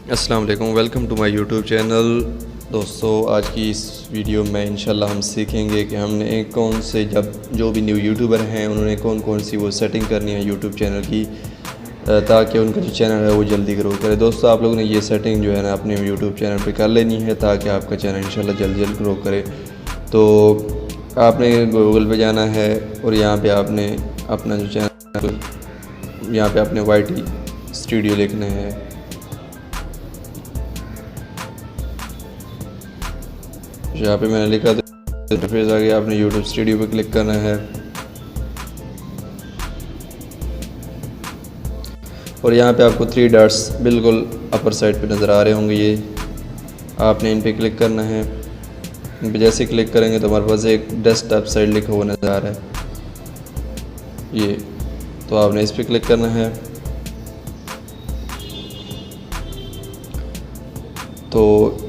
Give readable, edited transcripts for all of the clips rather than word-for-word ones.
अस्सलाम वालेकुम, welcome to my YouTube channel. दोस्तों, आज की इस वीडियो में इंशाल्लाह हम सीखेंगे कि हमने कौन से जो भी न्यू यूट्यूबर हैं उन्होंने कौन कौन सी वो सेटिंग करनी है यूट्यूब चैनल की, ताकि उनका जो चैनल है वो जल्दी ग्रो करे। दोस्तों, आप लोगों ने ये सेटिंग जो है ना अपने यूट्यूब चैनल पे कर लेनी है ताकि आपका चैनल इंशाल्लाह जल्द ग्रो करे। तो आपने गूगल पे जाना है और यहाँ पे आपने अपना जो चैनल, यहाँ पे आपने YT स्टूडियो लिखना है। यहाँ पे मैंने लिखा था, फिर आगे आपने यूट्यूब स्टूडियो पे क्लिक करना है और यहाँ पे आपको 3 डॉट्स बिल्कुल अपर साइड पे नज़र आ रहे होंगे। ये आपने इन पे क्लिक करना है। इन पे जैसे क्लिक करेंगे तो हमारे पास एक डेस्कटॉप साइड लिखा हुआ नज़र आ रहा है ये, तो आपने इस पे क्लिक करना है। तो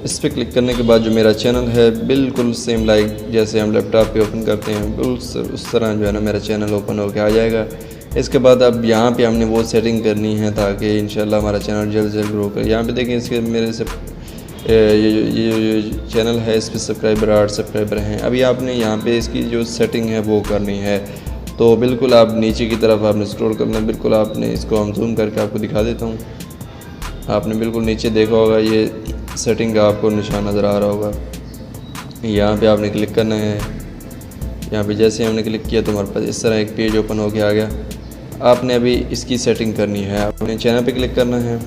इस पर क्लिक करने के बाद जो मेरा चैनल है बिल्कुल सेम लाइक जैसे हम लैपटॉप पे ओपन करते हैं बिल्कुल उस तरह जो है ना मेरा चैनल ओपन होकर आ जाएगा। इसके बाद अब यहाँ पे हमने वो सेटिंग करनी है ताकि इंशाल्लाह हमारा चैनल जल्द से जल्द ग्रो करे। यहाँ पे देखें, इसके मेरे से ये चैनल है, इस पर सब्सक्राइबर 8 सब्सक्राइबर हैं। अभी आपने यहाँ पे इसकी जो सेटिंग है वो करनी है। तो बिल्कुल आप नीचे की तरफ आपने स्क्रॉल करना है। बिल्कुल आपने इसको हम जूम करके आपको दिखा देता हूँ। आपने बिल्कुल नीचे देखा होगा ये सेटिंग का आपको निशान नज़र आ रहा होगा। यहाँ पे आपने क्लिक करना है। यहाँ पे जैसे हमने क्लिक किया तो हमारे पास इस तरह एक पेज ओपन होके आ गया। आपने अभी इसकी सेटिंग करनी है। आपने चैनल पे क्लिक करना है।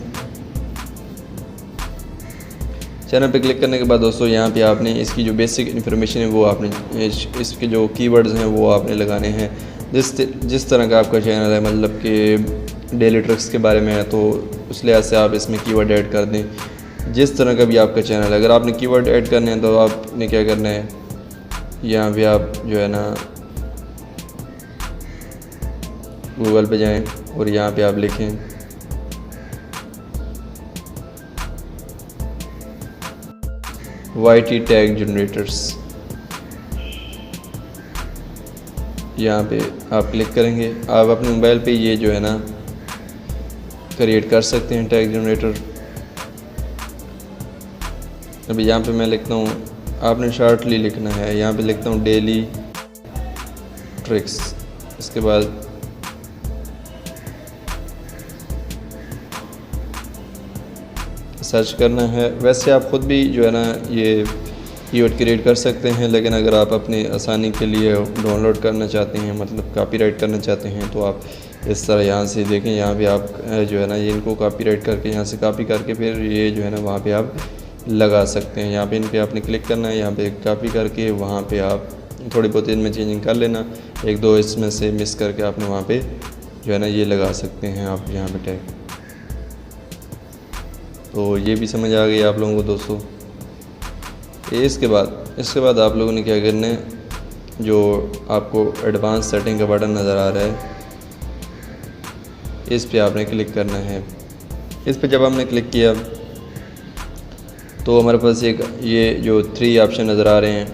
चैनल पे क्लिक करने के बाद दोस्तों यहाँ पे आपने इसकी जो बेसिक इन्फॉर्मेशन है वो आपने इसके जो कीवर्ड्स हैं वो आपने लगाने हैं। जिस तरह का आपका चैनल है, मतलब कि डेली ट्रिक्स के बारे में है, तो उस लिहाज से आप इसमें कीवर्ड ऐड कर दें। जिस तरह का भी आपका चैनल है, अगर आपने कीवर्ड ऐड करने हैं तो आपने क्या करना है, यहाँ पे आप जो है ना गूगल पे जाएं और यहाँ पे आप लिखें YT टैग जनरेटर्स। यहाँ पे आप क्लिक करेंगे। आप अपने मोबाइल पे ये जो है ना क्रिएट कर सकते हैं टैग जनरेटर। अभी यहाँ पे मैं लिखता हूँ, आपने शॉर्टली लिखना है। यहाँ पे लिखता हूँ डेली ट्रिक्स। इसके बाद सर्च करना है। वैसे आप ख़ुद भी जो है ना ये कीवर्ड क्रिएट कर सकते हैं, लेकिन अगर आप अपनी आसानी के लिए डाउनलोड करना चाहते हैं, मतलब कॉपीराइट करना चाहते हैं, तो आप इस तरह यहाँ से देखें। यहाँ पे आप जो है ना ये इनको कॉपीराइट करके यहाँ से कॉपी करके फिर ये जो है ना वहाँ पे आप लगा सकते हैं। यहाँ पे इन पे आपने क्लिक करना है। यहाँ पे कॉपी करके वहाँ पे आप थोड़ी बहुत इनमें चेंजिंग कर लेना, 1-2 इसमें से मिस करके आपने वहाँ पे जो है ना ये लगा सकते हैं आप यहाँ पे टैग। तो ये भी समझ आ गई आप लोगों को दोस्तों। इसके बाद आप लोगों ने क्या करना है, जो आपको एडवांस सेटिंग का बटन नज़र आ रहा है इस पे आपने क्लिक करना है। इस पे जब हमने क्लिक किया तो हमारे पास एक ये जो 3 ऑप्शन नज़र आ रहे हैं।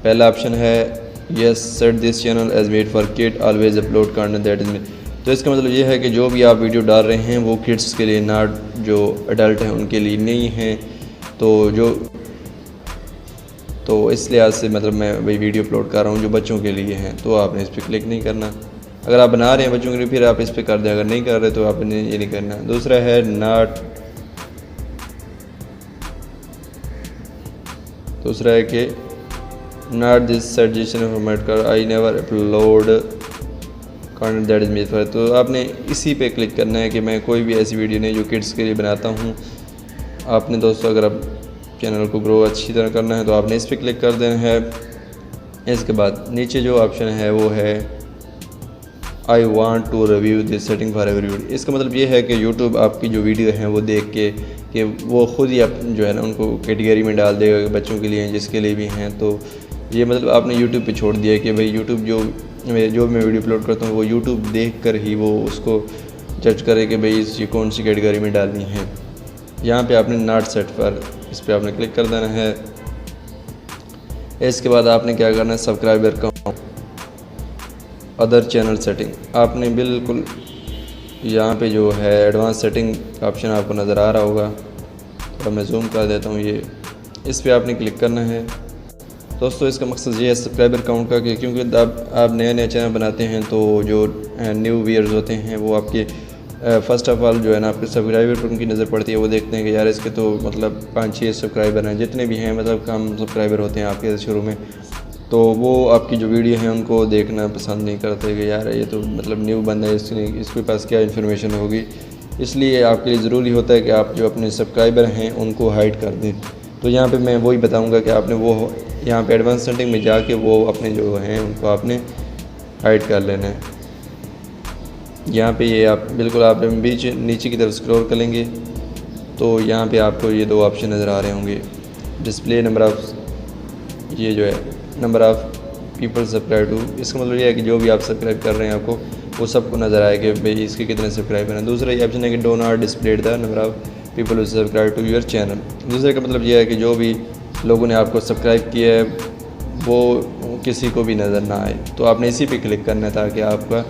पहला ऑप्शन है yes set this channel as made for kid always upload content that is. तो इसका मतलब ये है कि जो भी आप वीडियो डाल रहे हैं वो किड्स के लिए, नॉट जो अडल्ट हैं उनके लिए नहीं हैं। तो इस लिहाज से मतलब मैं वही वीडियो अपलोड कर रहा हूँ जो बच्चों के लिए हैं। तो आपने इस पर क्लिक नहीं करना। अगर आप बना रहे हैं बच्चों के लिए फिर आप इस पर कर दें, अगर नहीं कर रहे तो आपने ये नहीं करना। दूसरा है कि नॉट दिस सजेशन फॉर्मेट कर I never upload content that is made for. तो आपने इसी पे क्लिक करना है कि मैं कोई भी ऐसी वीडियो नहीं जो किड्स के लिए बनाता हूँ। आपने दोस्तों अगर आप चैनल को ग्रो अच्छी तरह करना है तो आपने इस पर क्लिक कर देना है। इसके बाद नीचे जो ऑप्शन है वो है I want to review this setting for every video. इसका मतलब ये है कि यूट्यूब आपकी जो वीडियो हैं वो देख के कि वो ख़ुद ही आप जो है ना उनको कैटेगरी में डाल देगा कि बच्चों के लिए हैं, जिसके लिए भी हैं। तो ये मतलब आपने यूट्यूब पे छोड़ दिया है कि भाई यूट्यूब जो मैं वीडियो अपलोड करता हूँ वो यूट्यूब देख कर ही वो उसको जज करे कि भाई ये कौन सी कैटेगरी में डालनी है। यहाँ पे आपने नॉट सेट पर इस पर आपने क्लिक कर देना है। इसके बाद आपने क्या करना है, subscriber count, other channel setting. आपने बिल्कुल यहाँ पे जो है एडवांस सेटिंग का ऑप्शन आपको नज़र आ रहा होगा, तो मैं जूम कर देता हूँ। ये इस पर आपने क्लिक करना है। दोस्तों इसका मकसद ये है सब्सक्राइबर काउंट का, क्योंकि जब आप नए नए चैनल बनाते हैं तो जो न्यू व्यूअर्स होते हैं वो आपके फ़र्स्ट ऑफ़ ऑल जो है ना आपके सब्सक्राइबर पर उनकी नज़र पड़ती है। वो देखते हैं कि यार इसके तो मतलब 5-6 सब्सक्राइबर हैं, जितने भी हैं मतलब कम सब्सक्राइबर होते हैं आपके शुरू में, तो वो आपकी जो वीडियो है उनको देखना पसंद नहीं करते कि यार ये तो मतलब न्यू बंदा है, इसके पास क्या इन्फॉर्मेशन होगी। इसलिए आपके लिए ज़रूरी होता है कि आप जो अपने सब्सक्राइबर हैं उनको हाइड कर दें। तो यहाँ पे मैं वही बताऊँगा कि आपने वो यहाँ पे एडवांस सेटिंग में जाके वो अपने जो हैं उनको आपने हाइड कर लेना है। यहाँ पे ये आप बिल्कुल आप बीच नीचे की तरफ स्क्रॉल करेंगे तो यहाँ पे आपको ये 2 ऑप्शन नज़र आ रहे होंगे, डिस्प्ले नंबर ऑफ़, ये जो है number of people subscribe to. इसका मतलब ये है कि जो भी आप सब्सक्राइब कर रहे हैं आपको वो सबको नज़र आए कि भाई इसके कितने सब्सक्राइबर हैं। दूसरा ये ऑप्शन है कि do not displayed the number of people who subscribe to your channel. दूसरे का मतलब ये है कि जो भी लोगों ने आपको सब्सक्राइब किया है वो किसी को भी नज़र ना आए। तो आपने इसी पे क्लिक करना है ताकि आपका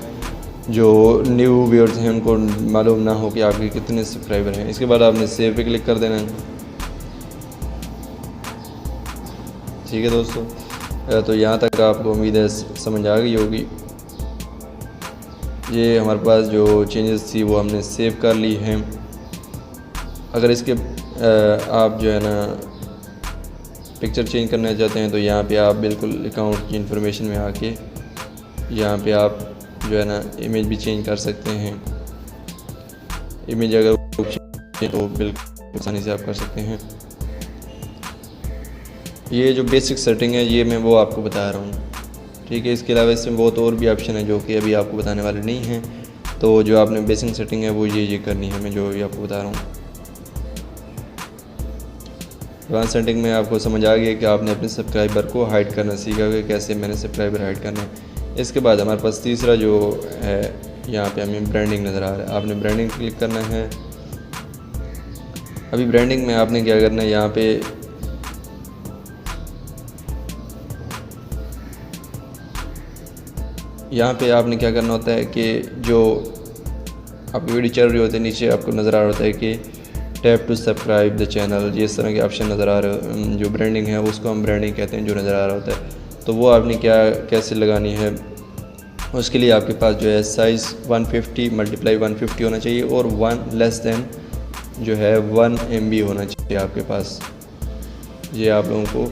जो न्यू व्यूअर्स हैं उनको मालूम ना हो कि आपके कितने सब्सक्राइबर हैं। इसके बाद आपने सेव पे क्लिक कर देना है। ठीक है दोस्तों, तो यहाँ तक आपको उम्मीद है समझ आ गई होगी। ये हमारे पास जो चेंजेस थी वो हमने सेव कर ली हैं। अगर इसके आप जो है ना पिक्चर चेंज करना चाहते हैं तो यहाँ पे आप बिल्कुल अकाउंट की इंफॉर्मेशन में आके यहाँ पे आप जो है ना इमेज भी चेंज कर सकते हैं। इमेज अगर तो बिल्कुल आसानी से आप कर सकते हैं। ये जो बेसिक सेटिंग है ये मैं वो आपको बता रहा हूँ, ठीक है। इसके अलावा इसमें बहुत और भी ऑप्शन है जो कि अभी आपको बताने वाले नहीं हैं। तो जो आपने बेसिक सेटिंग है वो ये करनी है, मैं जो अभी आपको बता रहा हूँ। एडवांस सेटिंग में आपको समझ आ गया कि आपने अपने सब्सक्राइबर को हाइड करना सीखा कि कैसे मैंने सब्सक्राइबर हाइड करना है। इसके बाद हमारे पास तीसरा जो है यहाँ पे हमें ब्रांडिंग नज़र आ रहा है। आपने ब्रांडिंग क्लिक करना है। अभी ब्रांडिंग में आपने क्या करना है, यहाँ पे आपने क्या करना होता है कि जो आपकी वीडियो चल रही होती है नीचे आपको नज़र आ रहा होता है कि tap to subscribe the channel, ये इस तरह के ऑप्शन नज़र आ रहे हो। जो ब्रांडिंग है उसको हम ब्रांडिंग कहते हैं, जो नज़र आ रहा होता है। तो वो आपने कैसे लगानी है, उसके लिए आपके पास जो है साइज़ 150 × 150 होना चाहिए और 1 लेस दैन जो है 1 MB होना चाहिए आपके पास। ये आप लोगों को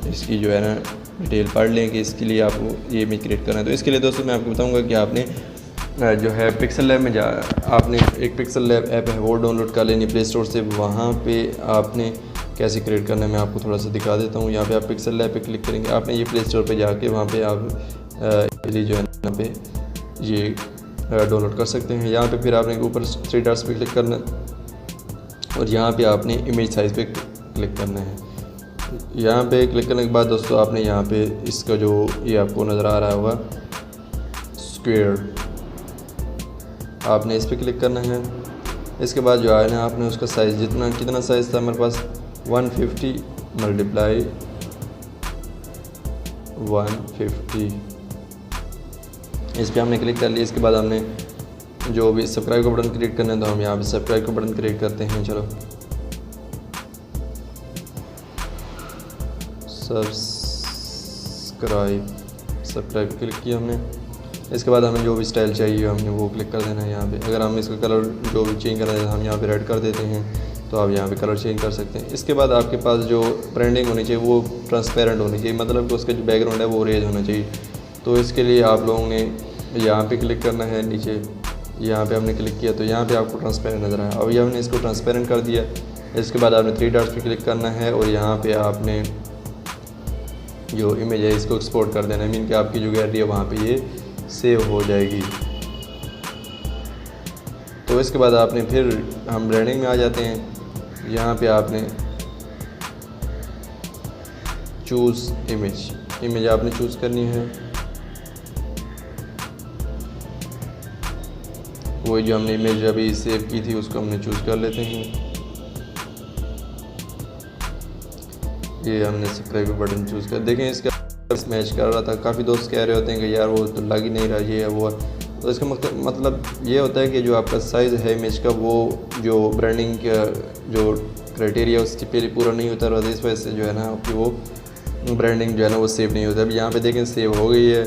इसकी जो है ना डिटेल पढ़ लें कि इसके लिए आपको ये इमेज क्रिएट करना है। तो इसके लिए दोस्तों मैं आपको बताऊंगा कि आपने जो है पिक्सल लैब में आपने एक पिक्सल लैब ऐप है वो डाउनलोड कर लेनी प्ले स्टोर से। वहाँ पे आपने कैसे क्रिएट करना है मैं आपको थोड़ा सा दिखा देता हूँ। यहाँ पे आप पिक्सल लैब पे क्लिक करेंगे, आपने ये प्ले स्टोर पे जाके वहाँ पे आप जो है यहाँ पे ये डाउनलोड कर सकते हैं। यहाँ पे फिर आपने ऊपर 3 डॉट्स पे क्लिक करना है और यहाँ पे आपने इमेज साइज़ पे क्लिक करना है। यहाँ पे क्लिक करने के बाद दोस्तों आपने यहाँ पे इसका जो ये आपको नज़र आ रहा होगा स्क्वायर, आपने इस पर क्लिक करना है। इसके बाद जो है ना आपने उसका साइज़ कितना साइज़ था हमारे पास 150 × 150, इस पर हमने क्लिक कर लिया। इसके बाद हमने जो भी सब्सक्राइब का बटन क्रिएट करना है तो हम यहाँ पे सब्सक्राइब का बटन क्रिएट करते हैं। चलो सब्सक्राइब क्लिक किया हमने। इसके बाद हमें जो भी स्टाइल चाहिए हमने वो क्लिक कर देना है यहाँ पे। अगर हम इसका कलर जो भी चेंज करना है हम यहाँ पे रेड कर देते हैं, तो आप यहाँ पे कलर चेंज कर सकते हैं। इसके बाद आपके पास जो ब्रांडिंग होनी चाहिए वो ट्रांसपेरेंट होनी चाहिए, मतलब कि उसका जो बैकग्राउंड है वो रेज होना चाहिए। तो इसके लिए आप लोगों ने यहाँ पे क्लिक करना है, नीचे यहाँ पे हमने क्लिक किया तो यहाँ पे आपको ट्रांसपेरेंट नज़र आया। अभी हमने इसको ट्रांसपेरेंट कर दिया। इसके बाद आपने 3 डॉट्स पे क्लिक करना है और यहाँ पे आपने जो इमेज है इसको एक्सपोर्ट कर देना है, मीन कि आपकी जो गैलरी है वहाँ पे ये सेव हो जाएगी। तो इसके बाद आपने फिर हम ब्रांडिंग में आ जाते हैं। यहाँ पे आपने चूज़ इमेज आपने चूज़ करनी है, वही जो हमने इमेज अभी सेव की थी उसको हमने चूज़ कर लेते हैं। ये हमने सब्सक्राइब बटन चूज़ कर, देखें इसका मैच कर रहा था। काफ़ी दोस्त कह रहे होते हैं कि यार वो तो लग ही नहीं रहा, ये है वो। तो इसका मतलब ये होता है कि जो आपका साइज़ है इमेज का वो जो ब्रांडिंग का जो क्राइटेरिया उसके पहले पूरा नहीं होता रहता, इस वजह से जो है ना आपकी वो ब्रांडिंग जो है ना वो सेव नहीं होता। अभी यहाँ पे देखें सेव हो गई है।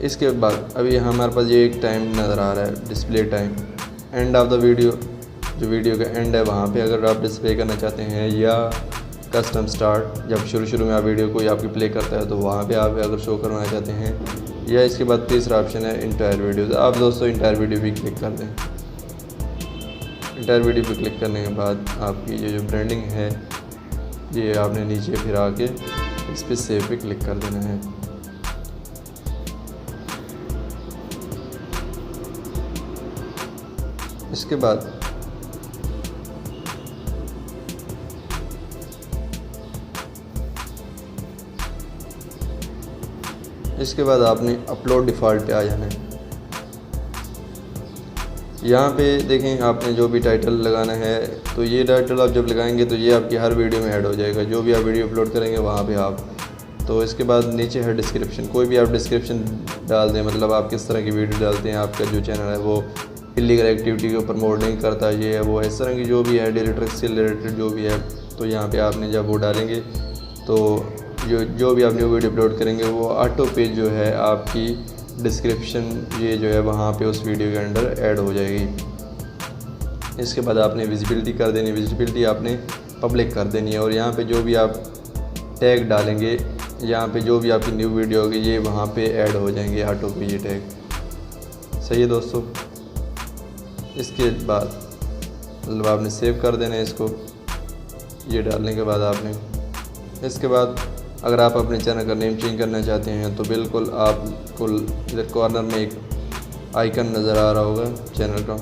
इसके बाद अभी हमारे पास ये एक टाइम नज़र आ रहा है, display time, end of the video, जो वीडियो का एंड है वहाँ पे अगर आप डिस्प्ले करना चाहते हैं, या कस्टम स्टार्ट, जब शुरू में आप वीडियो कोई आपकी प्ले करता है तो वहाँ पे आप अगर शो करवाना चाहते हैं, या इसके बाद तीसरा ऑप्शन है इंटायर वीडियो। तो आप दोस्तों इंटायर वीडियो भी क्लिक कर दें। इंटायर वीडियो पे क्लिक करने के बाद आपकी ये जो ब्रांडिंग है ये आपने नीचे फिर आके इस पर सेव पे क्लिक कर देना है। इसके बाद आपने अपलोड डिफ़ॉल्ट पे आ जाना है। यहाँ पे देखें आपने जो भी टाइटल लगाना है, तो ये टाइटल आप जब लगाएंगे तो ये आपकी हर वीडियो में ऐड हो जाएगा, जो भी आप वीडियो अपलोड करेंगे वहाँ पे आप। तो इसके बाद नीचे है डिस्क्रिप्शन, कोई भी आप डिस्क्रिप्शन डाल दें, मतलब आप किस तरह की वीडियो डालते हैं, आपका जो चैनल है वो इलीगल एक्टिविटी को प्रमोट नहीं करता, ये है वो, इस तरह की जो भी है डेली ट्रिक्स से रिलेटेड जो भी है। तो यहाँ पे आपने जब वो डालेंगे तो जो भी आप न्यू वीडियो अपलोड करेंगे वो ऑटो पे जो है आपकी डिस्क्रिप्शन ये जो है वहाँ पे उस वीडियो के अंदर ऐड हो जाएगी। इसके बाद आपने विजिबिलिटी कर देनी, विजिबिलिटी आपने पब्लिक कर देनी है, और यहाँ पे जो भी आप टैग डालेंगे, यहाँ पे जो भी आपकी न्यू वीडियो होगी ये वहाँ पे ऐड हो जाएंगे ऑटो पे ये टैग। सही है दोस्तों। इसके बाद मतलब आपने सेव कर देना है इसको, ये डालने के बाद आपने। इसके बाद अगर आप अपने चैनल का नेम चेंज करना चाहते हैं तो बिल्कुल आपको इधर कॉर्नर में एक आइकन नज़र आ रहा होगा चैनल का,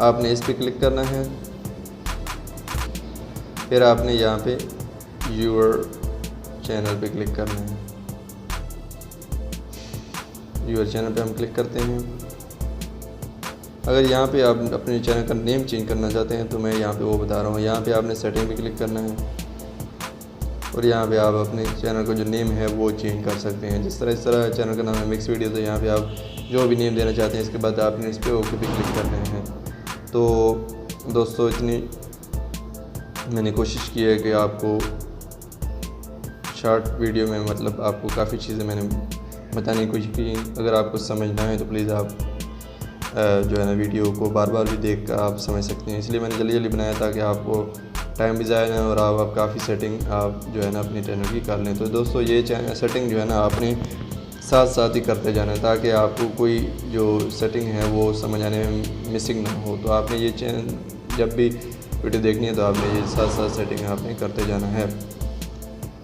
आपने इस पर क्लिक करना है। फिर आपने यहाँ पे यूर चैनल पे क्लिक करना है। यूर चैनल पे हम क्लिक करते हैं। अगर यहाँ पे आप अपने चैनल का नेम चेंज करना चाहते हैं तो मैं यहाँ पे वो बता रहा हूँ। यहाँ पे आपने सेटिंग पे क्लिक करना है, और यहाँ पे आप अपने चैनल का जो नेम है वो चेंज कर सकते हैं। इस तरह चैनल का नाम है मिक्स वीडियो, तो यहाँ पे आप जो भी नेम देना चाहते हैं इसके बाद आपने इस पर ओके पे क्लिक करना है। तो दोस्तों इतनी मैंने कोशिश की है कि आपको शॉर्ट वीडियो में मतलब आपको काफ़ी चीज़ें मैंने बताने की कोशिश की। अगर आपको समझना है तो प्लीज़ आप जो है ना वीडियो को बार बार भी देख कर आप समझ सकते हैं, इसलिए मैंने जल्दी बनाया ताकि आपको टाइम भी ज़ाया ना और आप काफ़ी सेटिंग आप जो है ना अपनी चैनल की कर लें। तो दोस्तों ये सेटिंग जो है ना आपने साथ साथ ही करते जाना है ताकि आपको कोई जो सेटिंग है वो समझ आने में मिसिंग ना हो। तो आपने ये चैनल जब भी वीडियो देखनी है तो आपने ये साथ साथ सेटिंग आपने करते जाना है।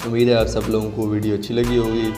उम्मीद है आप सब लोगों को वीडियो अच्छी लगी होगी।